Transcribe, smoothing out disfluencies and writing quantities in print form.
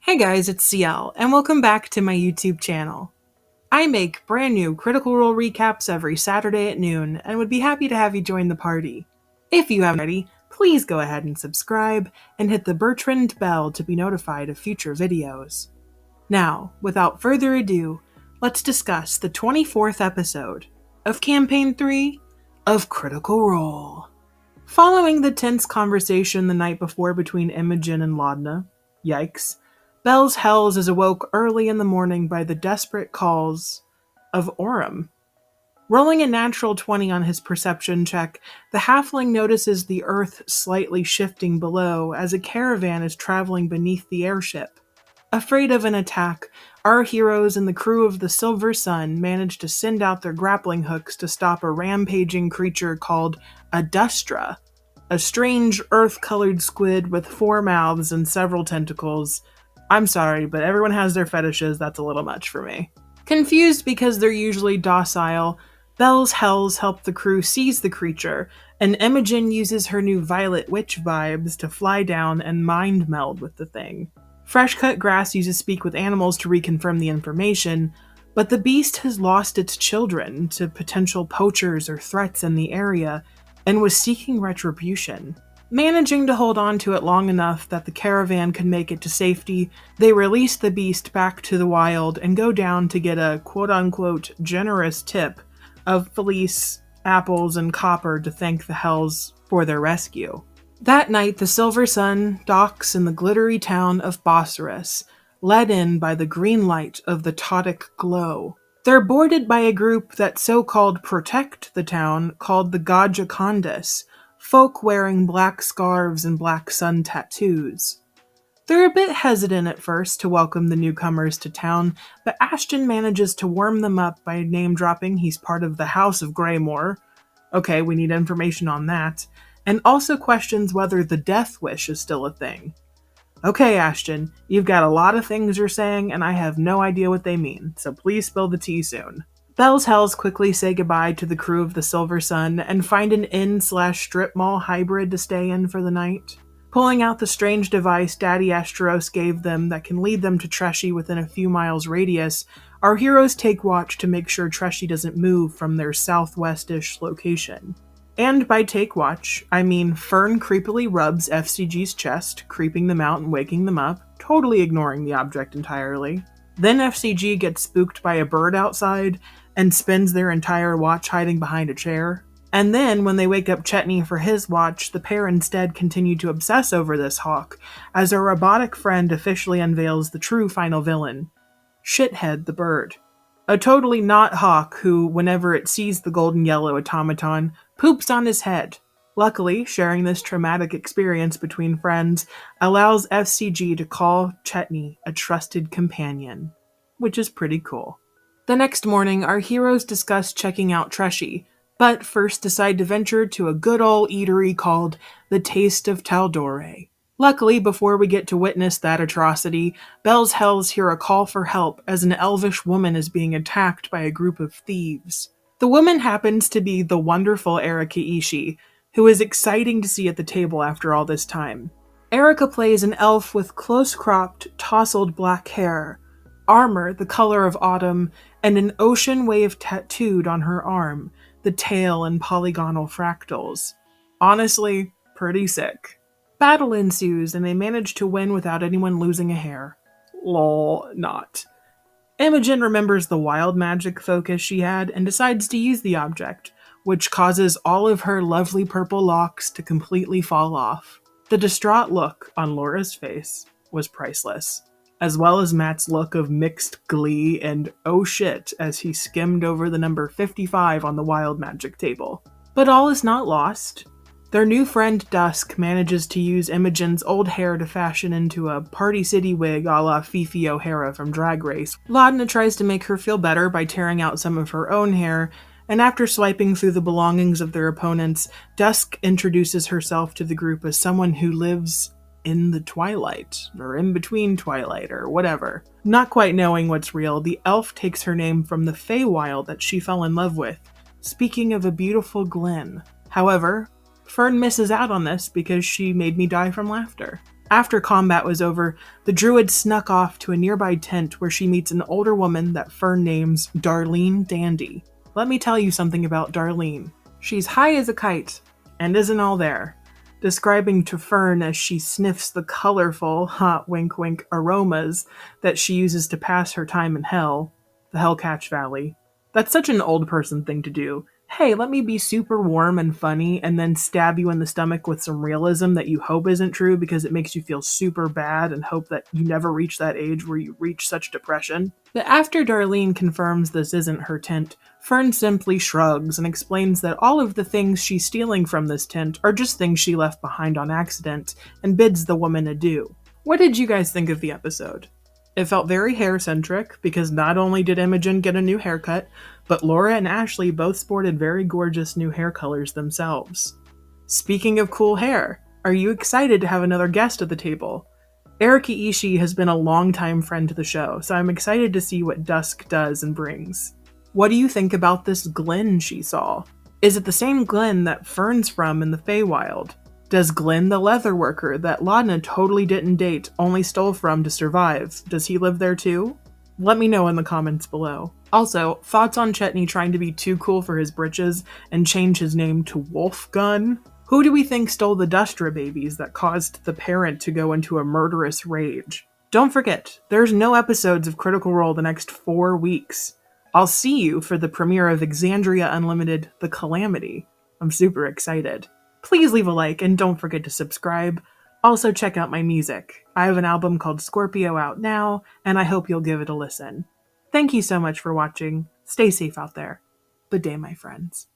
Hey guys, it's CL, and welcome back to my YouTube channel. I make brand new Critical Role recaps every Saturday at noon, and would be happy to have you join the party. If you haven't already, please go ahead and subscribe, and hit the Bertrand bell to be notified of future videos. Now, without further ado, let's discuss the 24th episode of Campaign 3 of Critical Role. Following the tense conversation the night before between Imogen and Laudna, yikes, Bells Hells is awoke early in the morning by the desperate calls of Orem. Rolling a natural 20 on his perception check, the halfling notices the earth slightly shifting below as a caravan is traveling beneath the airship. Afraid of an attack, our heroes and the crew of the Silver Sun manage to send out their grappling hooks to stop a rampaging creature called a Dustra, a strange earth-colored squid with 4 mouths and several tentacles. I'm sorry, but everyone has their fetishes, that's a little much for me. Confused because they're usually docile, Bells Hells help the crew seize the creature, and Imogen uses her new Violet Witch vibes to fly down and mind meld with the thing. Fresh-cut grass uses Speak with Animals to reconfirm the information, but the beast has lost its children to potential poachers or threats in the area, and was seeking retribution. Managing to hold on to it long enough that the caravan could make it to safety, they release the beast back to the wild and go down to get a quote-unquote generous tip of fleece, apples, and copper to thank the Hells for their rescue. That night, the Silver Sun docks in the glittery town of Bocerus, led in by the green light of the Todic glow. They're boarded by a group that so-called protect the town called the Gajacondas, folk wearing black scarves and black sun tattoos. They're a bit hesitant at first to welcome the newcomers to town, but Ashton manages to warm them up by name-dropping he's part of the House of Greymore. Okay, we need information on that. And also questions whether the Death Wish is still a thing. Okay, Ashton, you've got a lot of things you're saying, and I have no idea what they mean, so please spill the tea soon. Bells Hells quickly say goodbye to the crew of the Silver Sun and find an inn/strip mall hybrid to stay in for the night. Pulling out the strange device Daddy Asteros gave them that can lead them to Treshy within a few miles radius, our heroes take watch to make sure Treshy doesn't move from their southwest-ish location. And by take watch, I mean Fern creepily rubs FCG's chest, creeping them out and waking them up, totally ignoring the object entirely. Then FCG gets spooked by a bird outside and spends their entire watch hiding behind a chair. And then, when they wake up Chetney for his watch, the pair instead continue to obsess over this hawk, as our robotic friend officially unveils the true final villain, Shithead the bird. A totally not hawk who, whenever it sees the golden yellow automaton, poops on his head. Luckily, sharing this traumatic experience between friends allows FCG to call Chetney a trusted companion, which is pretty cool. The next morning, our heroes discuss checking out Treshy, but first decide to venture to a good old eatery called the Taste of Tal'Dorei. Luckily, before we get to witness that atrocity, Bells Hells hear a call for help as an elvish woman is being attacked by a group of thieves. The woman happens to be the wonderful Erika Ishii, who is exciting to see at the table after all this time. Erika plays an elf with close-cropped, tousled black hair, armor the color of autumn, and an ocean wave tattooed on her arm, the tail and polygonal fractals. Honestly, pretty sick. Battle ensues, and they manage to win without anyone losing a hair. Lol, not. Imogen remembers the wild magic focus she had and decides to use the object, which causes all of her lovely purple locks to completely fall off. The distraught look on Laura's face was priceless, as well as Matt's look of mixed glee and oh shit as he skimmed over the number 55 on the wild magic table. But all is not lost. Their new friend Dusk manages to use Imogen's old hair to fashion into a Party City wig a la Fifi O'Hara from Drag Race. Laudna tries to make her feel better by tearing out some of her own hair, and after swiping through the belongings of their opponents, Dusk introduces herself to the group as someone who lives in the twilight, or in between twilight, or whatever. Not quite knowing what's real, the elf takes her name from the Feywild that she fell in love with, speaking of a beautiful glen. However, Fern misses out on this because she made me die from laughter. After combat was over, the druid snuck off to a nearby tent where she meets an older woman that Fern names Darlene Dandy. Let me tell you something about Darlene. She's high as a kite, and isn't all there, describing to Fern as she sniffs the colorful, hot wink wink aromas that she uses to pass her time in hell, the Hellcatch Valley. That's such an old person thing to do. Hey, let me be super warm and funny and then stab you in the stomach with some realism that you hope isn't true because it makes you feel super bad and hope that you never reach that age where you reach such depression. But after Darlene confirms this isn't her tent, Fern simply shrugs and explains that all of the things she's stealing from this tent are just things she left behind on accident and bids the woman adieu. What did you guys think of the episode? It felt very hair-centric, because not only did Imogen get a new haircut, but Laura and Ashley both sported very gorgeous new hair colors themselves. Speaking of cool hair, are you excited to have another guest at the table? Erika Ishii has been a longtime friend to the show, so I'm excited to see what Dusk does and brings. What do you think about this Glen she saw? Is it the same Glen that Fern's from in the Feywild? Does Glenn, the leather worker that Laudna totally didn't date, only stole from to survive, does he live there too? Let me know in the comments below. Also, thoughts on Chetney trying to be too cool for his britches and change his name to Wolfgun? Who do we think stole the Dustra babies that caused the parent to go into a murderous rage? Don't forget, there's no episodes of Critical Role the next 4 weeks. I'll see you for the premiere of Exandria Unlimited: The Calamity. I'm super excited. Please leave a like and don't forget to subscribe. Also check out my music. I have an album called Scorpio out now, and I hope you'll give it a listen. Thank you so much for watching. Stay safe out there. Good day, my friends.